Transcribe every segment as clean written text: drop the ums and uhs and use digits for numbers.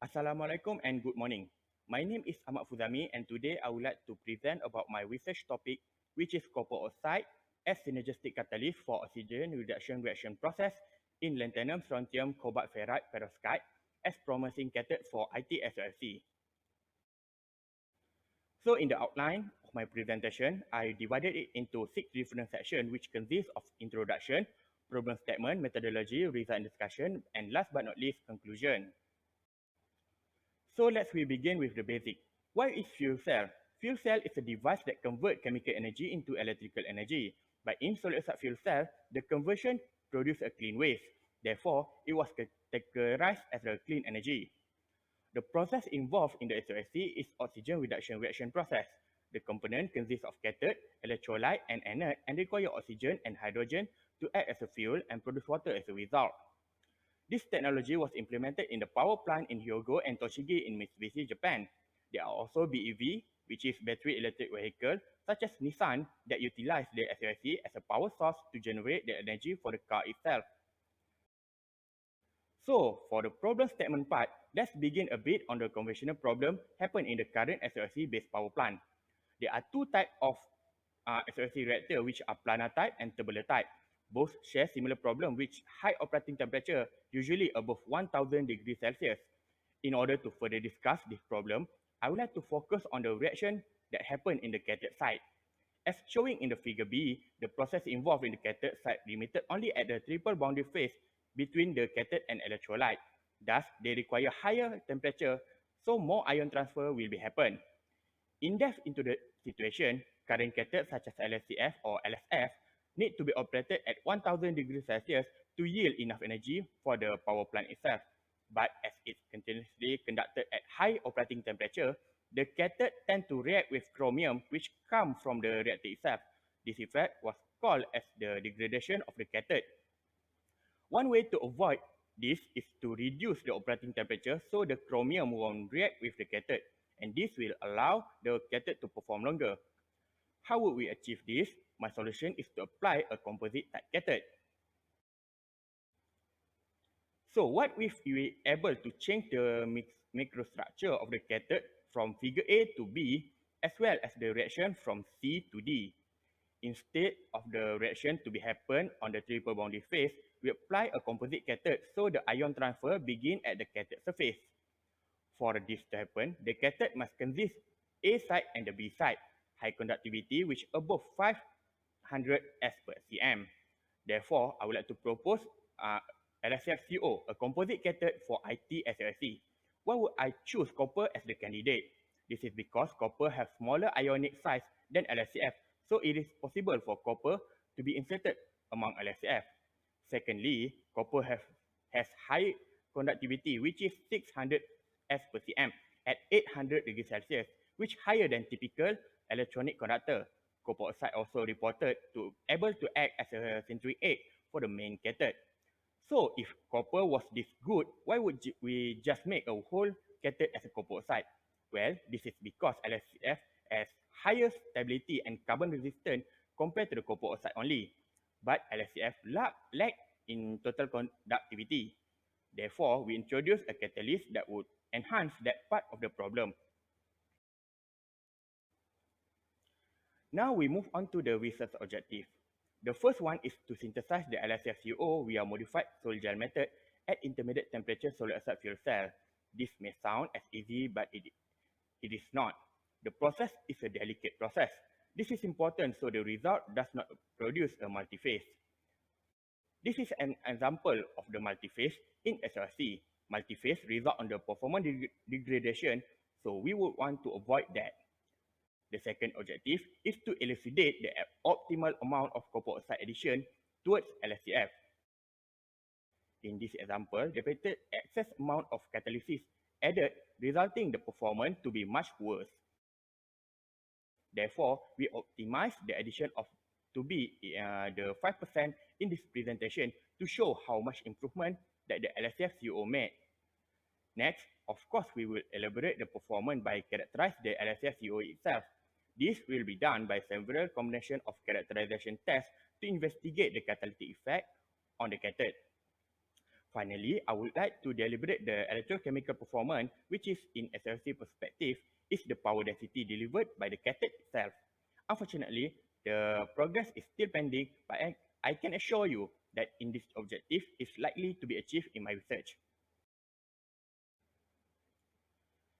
Assalamualaikum and good morning. My name is Ahmad Fuzami and today I would like to present about my research topic which is copper oxide as synergistic catalyst for oxygen reduction process in lanthanum, strontium, cobalt ferrite perovskite as promising cathode for ITSLC. So in the outline of my presentation, I divided it into 6 different sections which consist of introduction, problem statement, methodology, result discussion, and last but not least, conclusion. So we begin with the basic. What is fuel cell? Fuel cell is a device that converts chemical energy into electrical energy. But in solid oxide fuel cell, the conversion produces a clean waste. Therefore, it was categorized as a clean energy. The process involved in the SOFC is oxygen reduction process. The component consists of cathode, electrolyte, and anode and require oxygen and hydrogen to act as a fuel and produce water as a result. This technology was implemented in the power plant in Hyogo and Tochigi in Mitsubishi, Japan. There are also BEV, which is battery electric vehicle, such as Nissan, that utilize the SOFC as a power source to generate the energy for the car itself. So, for the problem statement part, let's begin a bit on the conventional problem happen in the current SOFC-based power plant. There are two types of SOFC reactor, which are planar type and tubular type. Both share similar problem, which high operating temperature, usually above 1000 degrees Celsius. In order to further discuss this problem, I would like to focus on the reaction that happen in the cathode side. As showing in the figure B, the process involved in the cathode side limited only at the triple boundary phase between the cathode and electrolyte. Thus, they require higher temperature, so more ion transfer will be happen. In depth into the situation, current cathodes such as LFCF or LFF need to be operated at 1000 degrees Celsius to yield enough energy for the power plant itself. But as it's continuously conducted at high operating temperature, the cathode tend to react with chromium which come from the reactor itself. This effect was called as the degradation of the cathode. One way to avoid this is to reduce the operating temperature so the chromium won't react with the cathode, and this will allow the cathode to perform longer. How would we achieve this? My solution is to apply a composite type cathode. So what if we able to change the microstructure of the cathode from figure A to B as well as the reaction from C to D? Instead of the reaction to be happen on the triple boundary phase, we apply a composite cathode so the ion transfer begin at the cathode surface. For this to happen, the cathode must consist A side and the B side, high conductivity which above 500 S per cm. Therefore, I would like to propose LFCFCO, a composite cathode for ITSLC. Why would I choose copper as the candidate? This is because copper has smaller ionic size than LFCF, so it is possible for copper to be inserted among LFCF. Secondly, copper has high conductivity, which is 600 S per cm at 800 degrees Celsius, which higher than typical electronic conductor. Copper oxide also reported to able to act as a centric egg for the main cathode. So if copper was this good, why would we just make a whole cathode as a copper oxide? Well, this is because LFCF has higher stability and carbon resistance compared to the copper oxide only. But LFCF lack in total conductivity. Therefore, we introduce a catalyst that would enhance that part of the problem. Now we move on to the research objective. The first one is to synthesize the LFCFCO via modified sol gel method at intermediate temperature solid oxide fuel cell. This may sound as easy, but it is not. The process is a delicate process. This is important so the result does not produce a multiphase. This is an example of the multiphase in SLC. Multiphase result on the performance degradation, so we would want to avoid that. The second objective is to elucidate the optimal amount of copper oxide addition towards LFCF. In this example, the depicted excess amount of catalysis added, resulting the performance to be much worse. Therefore, we optimize the addition of to be the 5% in this presentation to show how much improvement that the LFCF CO made. Next, of course, we will elaborate the performance by characterize the LFCF CO itself. This will be done by several combination of characterization tests to investigate the catalytic effect on the cathode. Finally, I would like to deliberate the electrochemical performance, which is in SLC perspective, is the power density delivered by the cathode itself. Unfortunately, the progress is still pending, but I can assure you that in this objective is likely to be achieved in my research.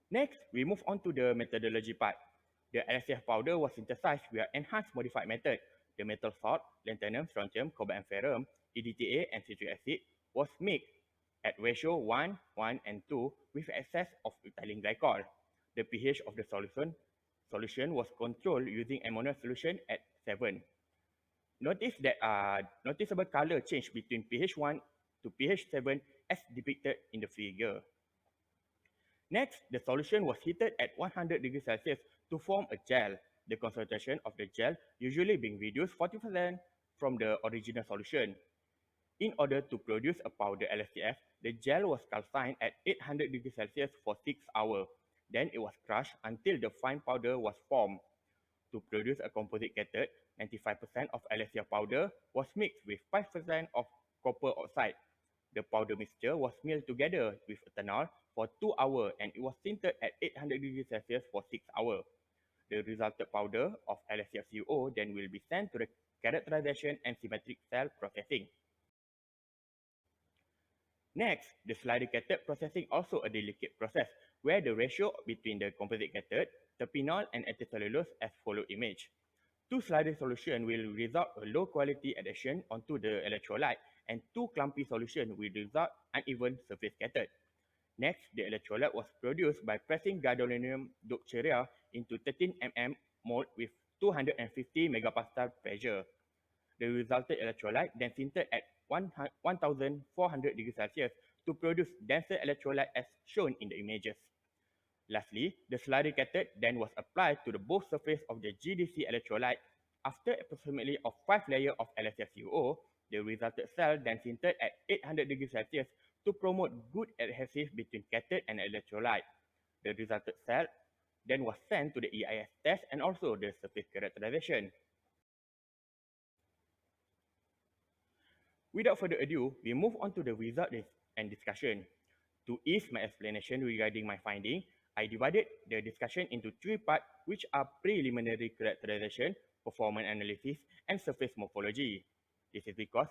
Next, we move on to the methodology part. The LSF powder was synthesized via enhanced modified method. The metal salt, lanthanum, strontium, cobalt and ferrum, EDTA and citric acid was mixed at ratio 1, 1 and 2 with excess of ethylene glycol. The pH of the solution was controlled using ammonia solution at 7. Notice that noticeable color change between pH 1 to pH 7 as depicted in the figure. Next, the solution was heated at 100 degrees Celsius to form a gel. The concentration of the gel usually being reduced 40% from the original solution. In order to produce a powder LSTF, the gel was calcined at 800 degrees Celsius for 6 hours. Then it was crushed until the fine powder was formed. To produce a composite cathode, 95% of LSTF powder was mixed with 5% of copper oxide. The powder mixture was milled together with ethanol for 2 hours and it was sintered at 800 degrees Celsius for 6 hours. The resulted powder of LSFCO then will be sent to the characterization and symmetric cell processing. Next, the slurry cathode processing also a delicate process where the ratio between the composite cathode, terpenol and anticellulose as follow image. Two slurry solution will result a low quality adhesion onto the electrolyte and two clumpy solution will result uneven surface cathode. Next, the electrolyte was produced by pressing gadolinium deuteria into 13 mm mold with 250 megapascal pressure. The resulted electrolyte then sintered at 1400 degrees Celsius to produce denser electrolyte as shown in the images. Lastly, the slurry cathode then was applied to the both surface of the GDC electrolyte. After approximately of 5 layers of LSFCO, the resulted cell then sintered at 800 degrees Celsius to promote good adhesive between cathode and electrolyte. The resulted cell then was sent to the EIS test and also the surface characterization. Without further ado, we move on to the result and discussion. To ease my explanation regarding my finding, I divided the discussion into 3 parts, which are preliminary characterization, performance analysis, and surface morphology. This is because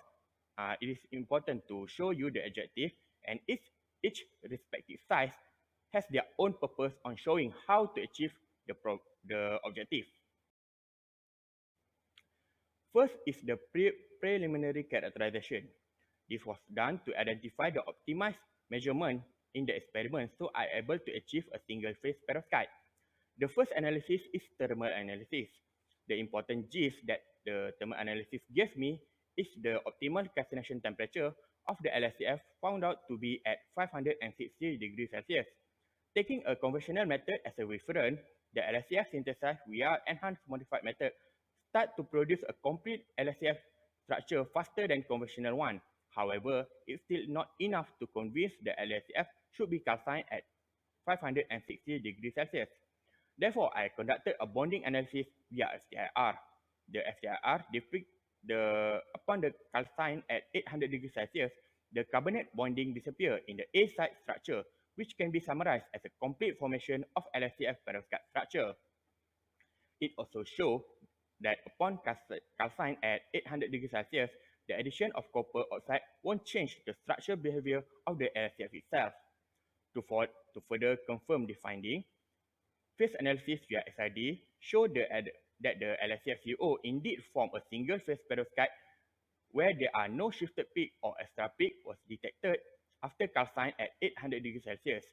it is important to show you the objective, and each respective size has their own purpose on showing how to achieve the objective. First is the preliminary characterization. This was done to identify the optimized measurement in the experiment so I am able to achieve a single-phase perovskite. The first analysis is thermal analysis. The important gist that the thermal analysis gives me is the optimal calcination temperature of the LSCF found out to be at 560 degrees Celsius. Taking a conventional method as a reference, the LSCF synthesized via enhanced modified method start to produce a complete LSCF structure faster than conventional one. However, it's still not enough to convince the LSCF should be calcined at 560 degrees Celsius. Therefore, I conducted a bonding analysis via FTIR. The FTIR depicts upon the calcine at 800 degrees Celsius, the carbonate bonding disappear in the A site structure, which can be summarized as a complete formation of LSCF perovskite structure. It also shows that upon calcine at 800 degrees Celsius, the addition of copper oxide won't change the structural behavior of the LSCF itself. To further confirm the finding, phase analysis via SID showed that the LSCFCO indeed form a single phase perovskite where there are no shifted peak or extra peak was detected after calcine at 800 degrees Celsius.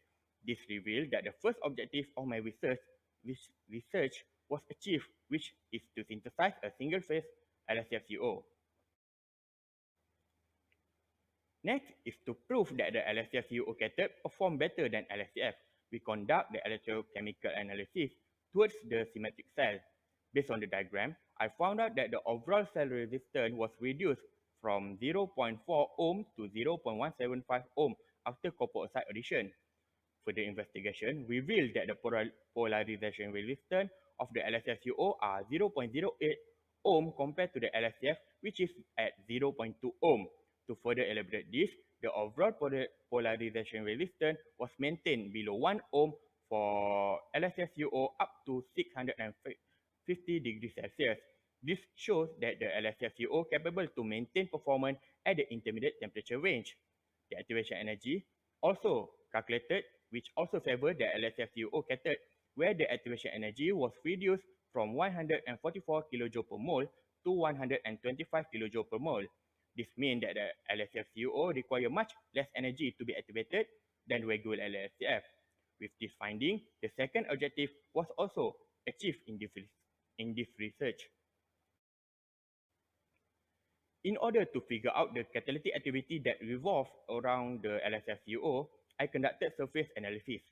This revealed that the first objective of my research was achieved, which is to synthesize a single phase LSCFCO. Next is to prove that the LSCFCO cathode perform better than LSCF. We conduct the electrochemical analysis towards the symmetric cell. Based on the diagram, I found out that the overall cell resistance was reduced from 0.4 ohm to 0.175 ohm after copper oxide addition. Further investigation revealed that the polarization resistance of the LSFCO are 0.08 ohm compared to the LSCF, which is at 0.2 ohm. To further elaborate this, the overall polarization resistance was maintained below 1 ohm for LSFUO up to 650 degrees Celsius. This shows that the LSFUO capable to maintain performance at the intermediate temperature range. The activation energy also calculated, which also favored the LSFUO cathode, where the activation energy was reduced from 144 kJ per mole to 125 kJ per mole. This means that the LSFCuO require much less energy to be activated than regular LSF. With this finding, the second objective was also achieved in this research. In order to figure out the catalytic activity that revolves around the LSFCuO, I conducted surface analysis.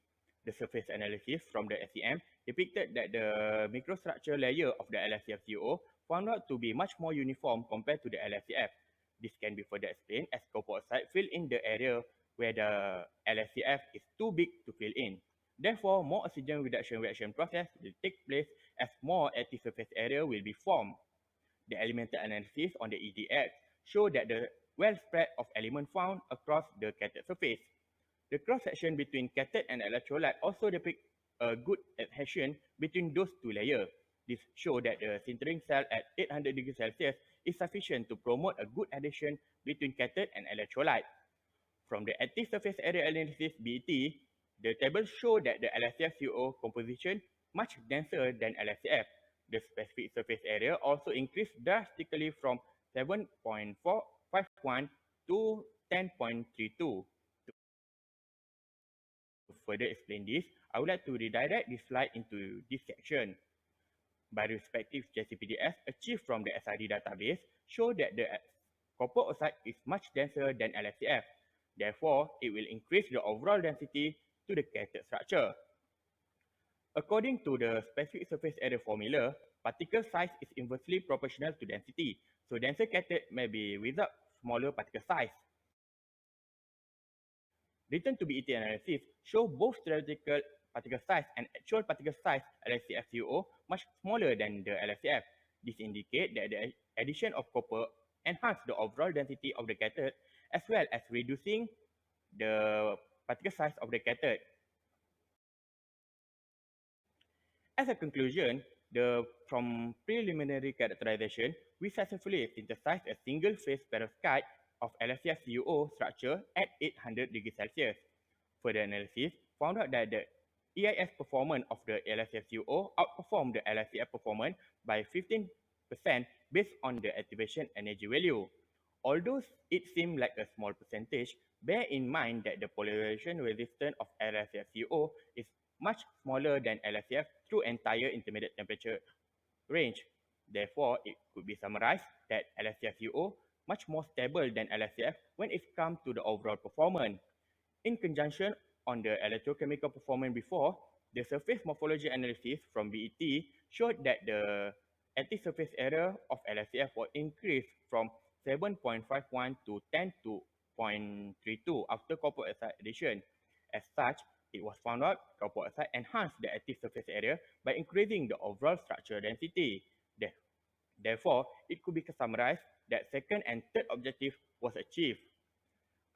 The surface analysis from the SEM depicted that the microstructure layer of the LSFCuO found out to be much more uniform compared to the LSCF. This can be further explained as copper oxide fill in the area where the LSCF is too big to fill in. Therefore, more oxygen reduction reaction process will take place as more active surface area will be formed. The elemental analysis on the EDX show that the well spread of elements found across the cathode surface. The cross-section between cathode and electrolyte also depict a good adhesion between those two layers. This shows that the sintering cell at 800 degrees Celsius is sufficient to promote a good adhesion between cathode and electrolyte. From the active surface area analysis BET, the table show that the LSF-CO composition much denser than LSF. The specific surface area also increased drastically from 7.451 to 10.32. To further explain this, I would like to redirect this slide into this section. By respective JCPDS achieved from the SID database show that the copper oxide is much denser than LFCF. Therefore, it will increase the overall density to the cathode structure. According to the specific surface area formula, particle size is inversely proportional to density. So denser cathode may be without smaller particle size. Return to BET analysis show both theoretical particle size and actual particle size LSCFCO much smaller than the LSCF. This indicates that the addition of copper enhances the overall density of the cathode as well as reducing the particle size of the cathode. As a conclusion, from preliminary characterization, we successfully synthesized a single-phase perovskite of LFCFCuO structure at 800 degrees Celsius. Further analysis found out that the EIS performance of the LFCFCuO outperformed the LFCF performance by 15% based on the activation energy value. Although it seemed like a small percentage, bear in mind that the polarization resistance of LFCFCuO is much smaller than LFCF through entire intermediate temperature range. Therefore, it could be summarized that LFCFUO much more stable than LFCF when it comes to the overall performance. In conjunction on the electrochemical performance before, the surface morphology analysis from BET showed that the active surface area of LFCF was increased from 7.51 to 10.32 after copper oxide addition. As such, it was found out copper oxide enhanced the active surface area by increasing the overall structural density. Therefore, it could be summarized that second and third objective was achieved.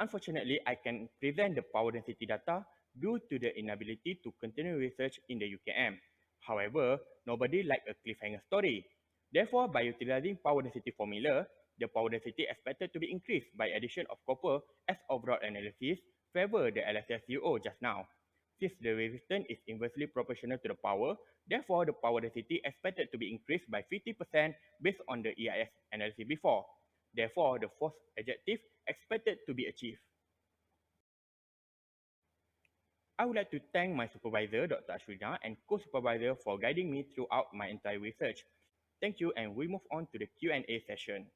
Unfortunately, I can present the power density data due to the inability to continue research in the UKM. However, nobody likes a cliffhanger story. Therefore, by utilizing power density formula, the power density expected to be increased by addition of copper as overall analysis favor the LSFUO just now. Since the resistance is inversely proportional to the power, therefore the power density expected to be increased by 50% based on the EIS analysis before. Therefore, the fourth objective expected to be achieved. I would like to thank my supervisor, Dr. Ashrina, and co-supervisor for guiding me throughout my entire research. Thank you, and we move on to the Q&A session.